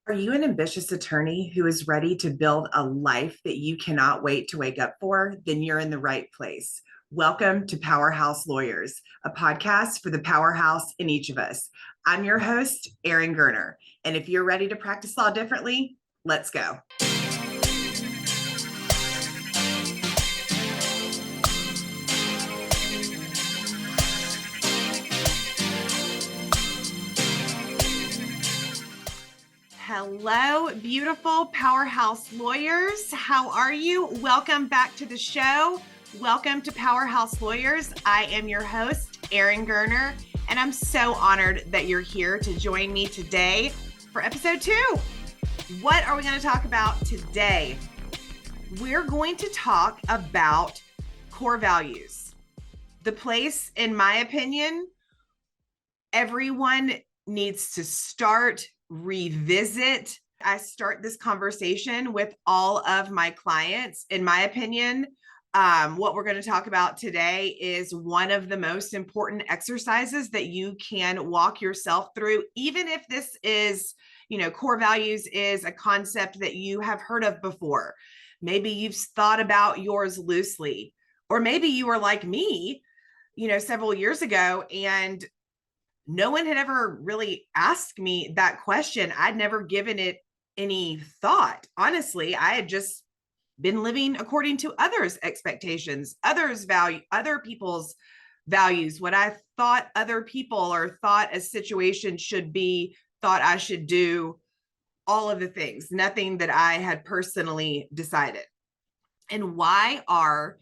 Are you an ambitious attorney who is ready to build a life that you cannot wait to wake up for? Then you're in the right place. Welcome to Powerhouse Lawyers, a podcast for the powerhouse in each of us. I'm your host, Erin Gerner. And if you're ready to practice law differently, let's go. Hello, beautiful Powerhouse Lawyers. How are you? Welcome back to the show. Welcome to Powerhouse Lawyers. I am your host, Erin Gerner, and I'm so honored that you're here to join me today for episode 2. What are we going to talk about today? We're going to talk about core values. The place, in my opinion, everyone needs to start, revisit. I start this conversation with all of my clients. In my opinion, what we're going to talk about today is one of the most important exercises that you can walk yourself through, even if this is, core values is a concept that you have heard of before. Maybe you've thought about yours loosely, or maybe you were like me, several years ago, and no one had ever really asked me that question. I'd never given it any thought. Honestly, I had just been living according to others' expectations, other people's values, what I thought other people or thought a situation should be, thought I should do, all of the things, nothing that I had personally decided. And why are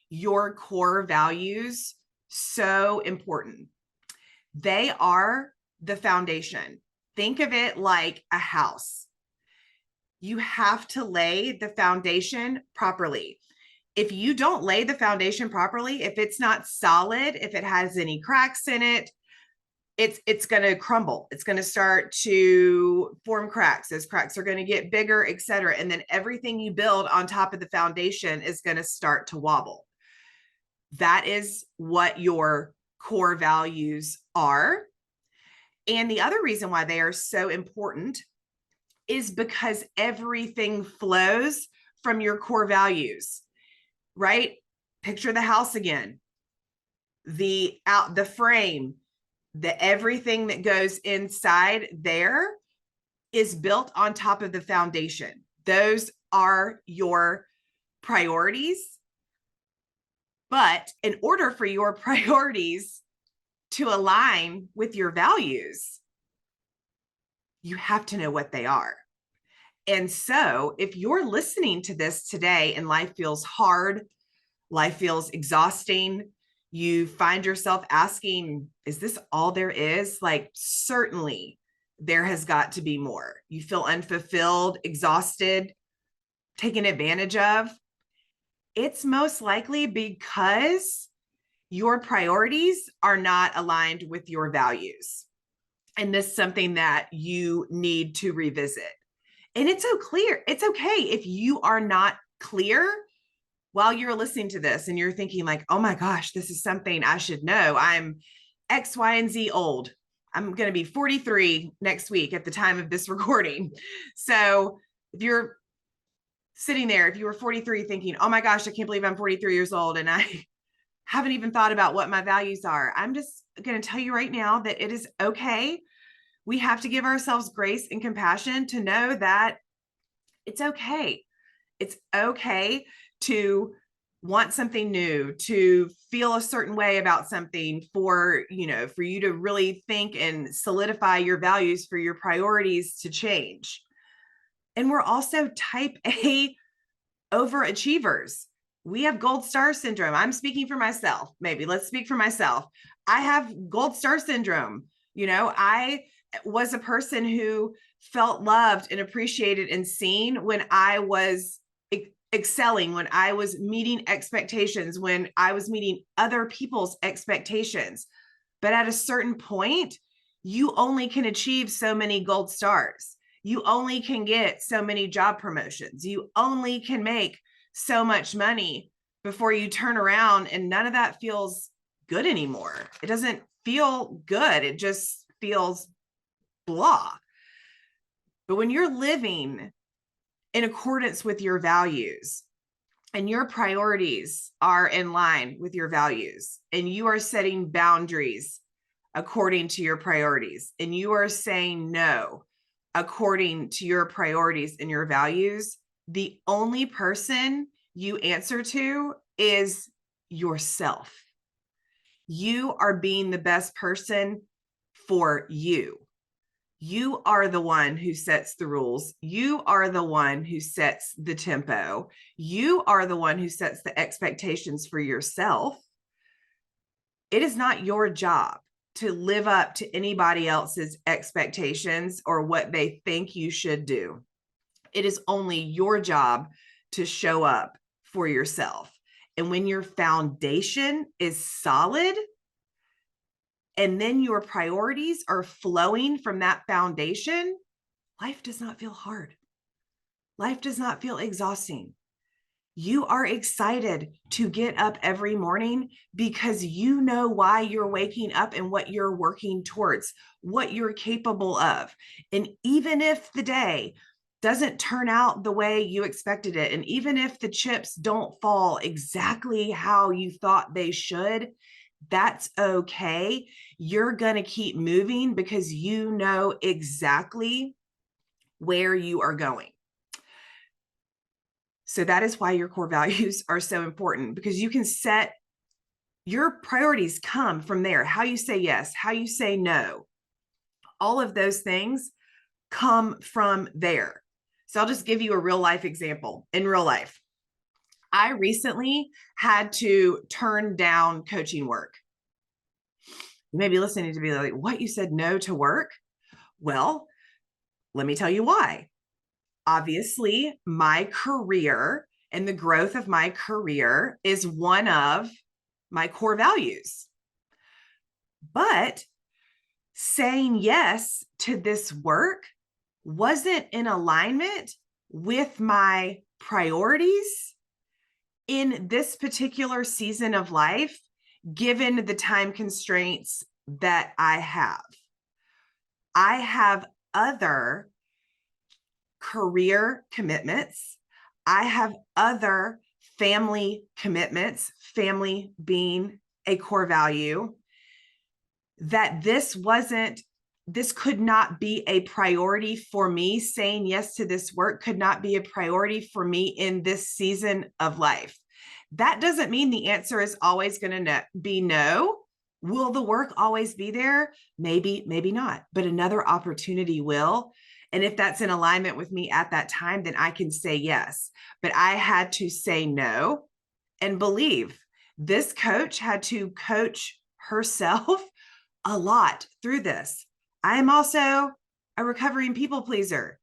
your core values so important? They are the foundation. Think of it like a house. You have to lay the foundation properly. If you don't lay the foundation properly, if it's not solid, if it has any cracks in it, it's going to crumble. It's going to start to form cracks. Those cracks are going to get bigger, et cetera. And then everything you build on top of the foundation is going to start to wobble. That is what your core values are. And the other reason why they are so important is because everything flows from your core values, right? Picture the house again. The frame, everything that goes inside there is built on top of the foundation. Those are your priorities. But in order for your priorities to align with your values, you have to know what they are. And so if you're listening to this today and life feels hard, life feels exhausting, you find yourself asking, is this all there is? Like, certainly there has got to be more. You feel unfulfilled, exhausted, taken advantage of. It's most likely because your priorities are not aligned with your values. And this is something that you need to revisit. And it's so clear. It's okay if you are not clear while you're listening to this and you're thinking like, oh my gosh, this is something I should know. I'm X, Y, and Z old. I'm going to be 43 next week at the time of this recording. So if you're sitting there, if you were 43 thinking, oh my gosh, I can't believe I'm 43 years old and I haven't even thought about what my values are, I'm just going to tell you right now that it is okay. We have to give ourselves grace and compassion to know that it's okay. It's okay to want something new, to feel a certain way about something, for you to really think and solidify your values, for your priorities to change. And we're also type A overachievers. We have gold star syndrome. I'm speaking for myself. Maybe let's speak for myself. I have gold star syndrome. I was a person who felt loved and appreciated and seen when I was excelling, when I was meeting expectations, when I was meeting other people's expectations. But at a certain point, you only can achieve so many gold stars. You only can get so many job promotions. You only can make so much money before you turn around and none of that feels good anymore. It doesn't feel good. It just feels blah. But when you're living in accordance with your values and your priorities are in line with your values, and you are setting boundaries according to your priorities, and you are saying no according to your priorities and your values, the only person you answer to is yourself. You are being the best person for you. You are the one who sets the rules. You are the one who sets the tempo. You are the one who sets the expectations for yourself. It is not your job to live up to anybody else's expectations or what they think you should do. It is only your job to show up for yourself. And when your foundation is solid, and then your priorities are flowing from that foundation, life does not feel hard. Life does not feel exhausting. You are excited to get up every morning because you know why you're waking up and what you're working towards, what you're capable of. And even if the day doesn't turn out the way you expected it, and even if the chips don't fall exactly how you thought they should, that's okay. You're going to keep moving because you know exactly where you are going. So that is why your core values are so important, because you can set your priorities come from there. How you say yes, how you say no, all of those things come from there. So I'll just give you a real life example. In real life, I recently had to turn down coaching work. You may be listening to be like, what, you said no to work? Well, let me tell you why. Obviously, my career and the growth of my career is one of my core values. But saying yes to this work wasn't in alignment with my priorities in this particular season of life, given the time constraints that I have. I have other career commitments. I have other family commitments, family being a core value, that this could not be a priority for me. Saying yes to this work could not be a priority for me in this season of life. That doesn't mean the answer is always going to be no. Will the work always be there? Maybe, maybe not, but another opportunity will. And if that's in alignment with me at that time, then I can say yes. But I had to say no and believe. This coach had to coach herself a lot through this. I am also a recovering people pleaser.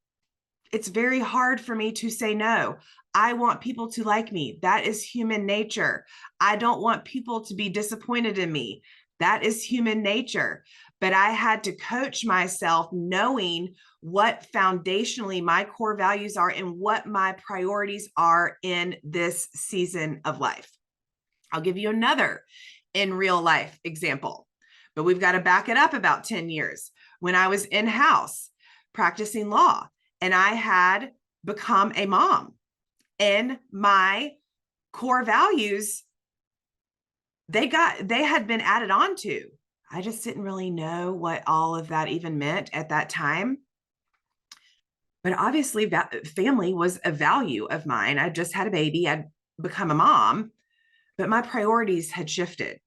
It's very hard for me to say no. I want people to like me. That is human nature. I don't want people to be disappointed in me. That is human nature. But I had to coach myself knowing what foundationally my core values are and what my priorities are in this season of life. I'll give you another in real life example, but we've got to back it up about 10 years. When I was in-house practicing law and I had become a mom, and my core values, they had been added on to. I just didn't really know what all of that even meant at that time. But obviously family was a value of mine. I just had a baby. I'd become a mom, but my priorities had shifted.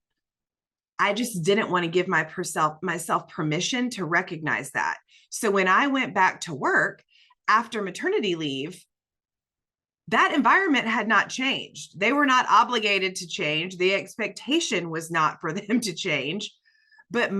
I just didn't want to give myself permission to recognize that. So when I went back to work after maternity leave, that environment had not changed. They were not obligated to change. The expectation was not for them to change. But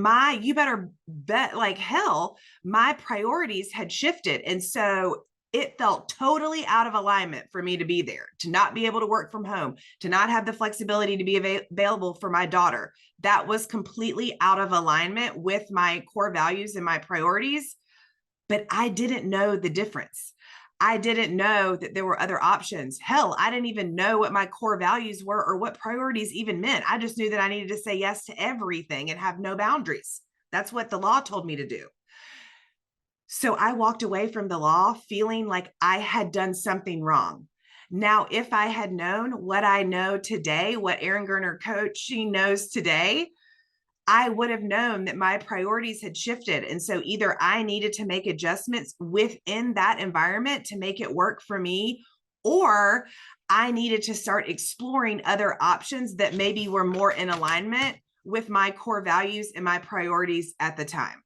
you better bet like hell, my priorities had shifted. And so it felt totally out of alignment for me to be there, to not be able to work from home, to not have the flexibility to be available for my daughter. That was completely out of alignment with my core values and my priorities. But I didn't know the difference. I didn't know that there were other options. Hell, I didn't even know what my core values were or what priorities even meant. I just knew that I needed to say yes to everything and have no boundaries. That's what the law told me to do. So I walked away from the law feeling like I had done something wrong. Now, if I had known what I know today, what Erin Gerner coaching knows today, I would have known that my priorities had shifted. And so either I needed to make adjustments within that environment to make it work for me, or I needed to start exploring other options that maybe were more in alignment with my core values and my priorities at the time.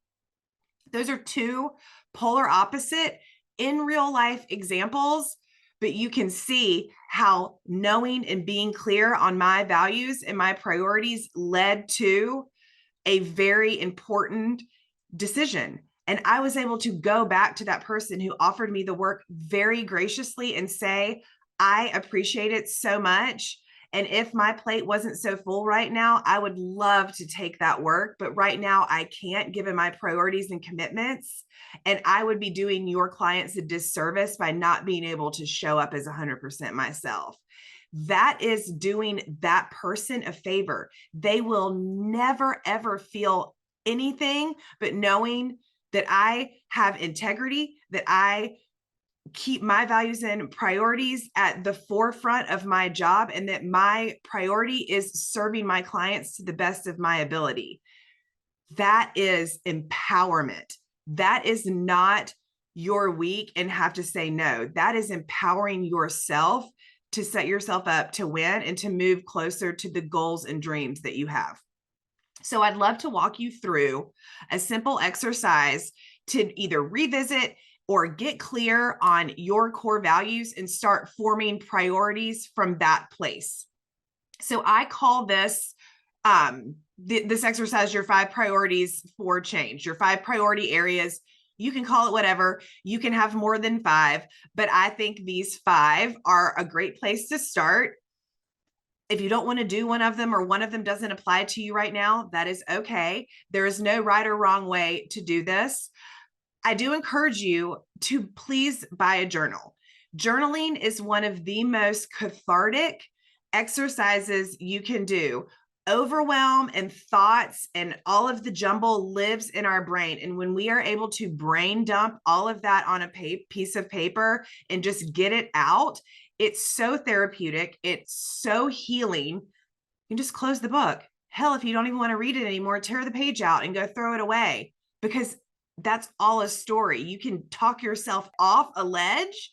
Those are two polar opposite in real life examples, but you can see how knowing and being clear on my values and my priorities led to a very important decision. And I was able to go back to that person who offered me the work very graciously and say, I appreciate it so much. And if my plate wasn't so full right now, I would love to take that work. But right now, I can't, given my priorities and commitments. And I would be doing your clients a disservice by not being able to show up as 100% myself. That is doing that person a favor. They will never, ever feel anything but knowing that I have integrity, that I keep my values and priorities at the forefront of my job, and that my priority is serving my clients to the best of my ability. That is empowerment. That is not you're weak and have to say no. That is empowering yourself to set yourself up to win and to move closer to the goals and dreams that you have. So I'd love to walk you through a simple exercise to either revisit or get clear on your core values and start forming priorities from that place. So I call this this exercise your 5 priorities for change, your 5 priority areas. You can call it whatever. You can have more than 5, but I think these 5 are a great place to start. If you don't want to do one of them or one of them doesn't apply to you right now, that is okay. There is no right or wrong way to do this. I do encourage you to please buy a journal. Journaling is one of the most cathartic exercises you can do. Overwhelm and thoughts and all of the jumble lives in our brain. And when we are able to brain dump all of that on a piece of paper and just get it out, it's so therapeutic. It's so healing. You can just close the book. Hell, if you don't even want to read it anymore, tear the page out and go throw it away, because that's all a story. You can talk yourself off a ledge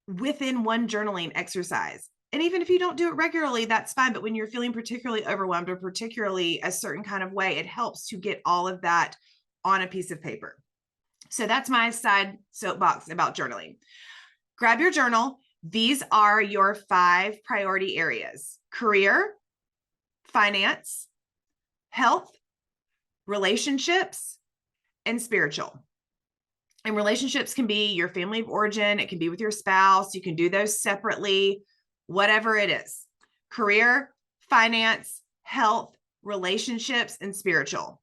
within one journaling exercise. And even if you don't do it regularly, that's fine. But when you're feeling particularly overwhelmed or particularly a certain kind of way, it helps to get all of that on a piece of paper. So that's my side soapbox about journaling. Grab your journal. These are your 5 priority areas: career, finance, health, relationships, and spiritual. And relationships can be your family of origin. It can be with your spouse. You can do those separately, whatever it is. Career, finance, health, relationships, and spiritual.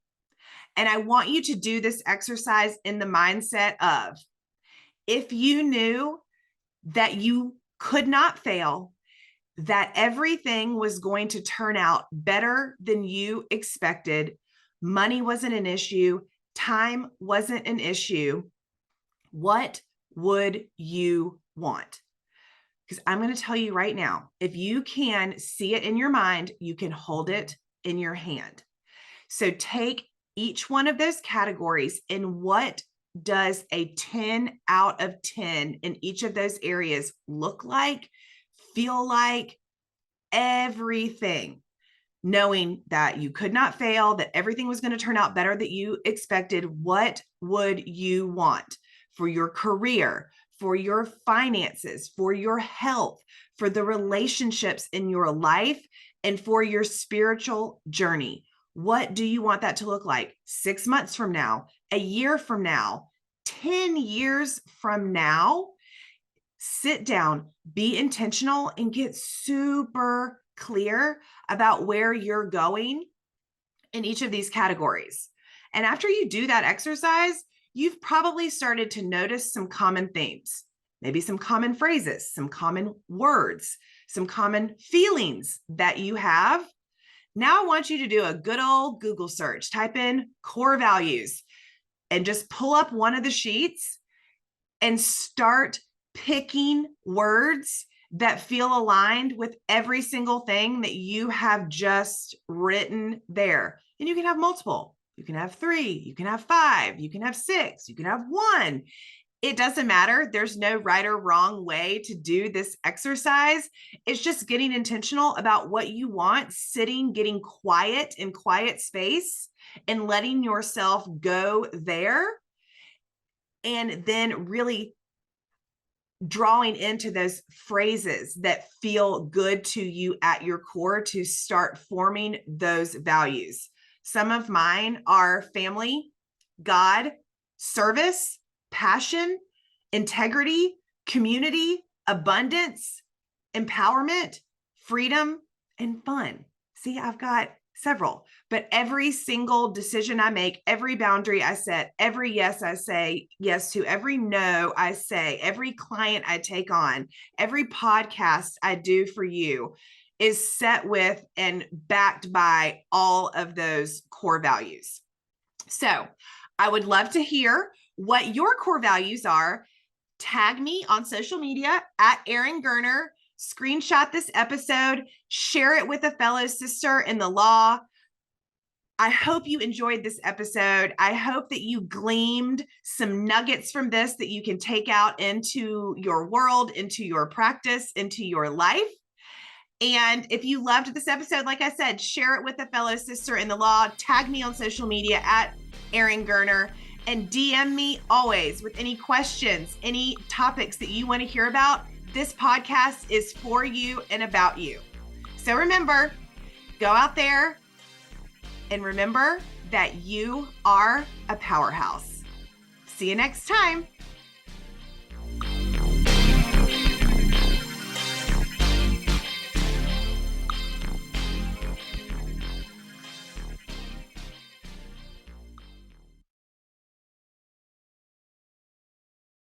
And I want you to do this exercise in the mindset of, if you knew that you could not fail, that everything was going to turn out better than you expected, money wasn't an issue, time wasn't an issue, what would you want? Because I'm going to tell you right now, if you can see it in your mind, you can hold it in your hand. So take each one of those categories, and what does a 10 out of 10 in each of those areas look like, feel like, everything? Knowing that you could not fail, that everything was going to turn out better than you expected, what would you want for your career, for your finances, for your health, for the relationships in your life, and for your spiritual journey? What do you want that to look like 6 months from now, a year from now, 10 years from now? Sit down, be intentional, and get super clear about where you're going in each of these categories. And after you do that exercise, you've probably started to notice some common themes, maybe some common phrases, some common words, some common feelings that you have. Now I want you to do a good old Google search. Type in core values. and just pull up one of the sheets and start picking words that feel aligned with every single thing that you have just written there. And you can have multiple. You can have 3, you can have 5, you can have 6, you can have 1. It doesn't matter. There's no right or wrong way to do this exercise. It's just getting intentional about what you want, sitting, getting quiet in quiet space, and letting yourself go there. And then really drawing into those phrases that feel good to you at your core to start forming those values. Some of mine are family, God, service, passion, integrity, community, abundance, empowerment, freedom, and fun. See, I've got several, but every single decision I make, every boundary I set, every yes I say yes to, every no I say, every client I take on, every podcast I do for you is set with and backed by all of those core values. So I would love to hear what your core values are. Tag me on social media at Erin Gerner. Screenshot this episode, share it with a fellow sister in the law. I hope you enjoyed this episode. I hope that you gleaned some nuggets from this that you can take out into your world, into your practice, into your life. And if you loved this episode, like I said, share it with a fellow sister in the law. Tag me on social media at Erin Gerner, and DM me always with any questions, any topics that you want to hear about. This podcast is for you and about you. So remember, go out there and remember that you are a powerhouse. See you next time.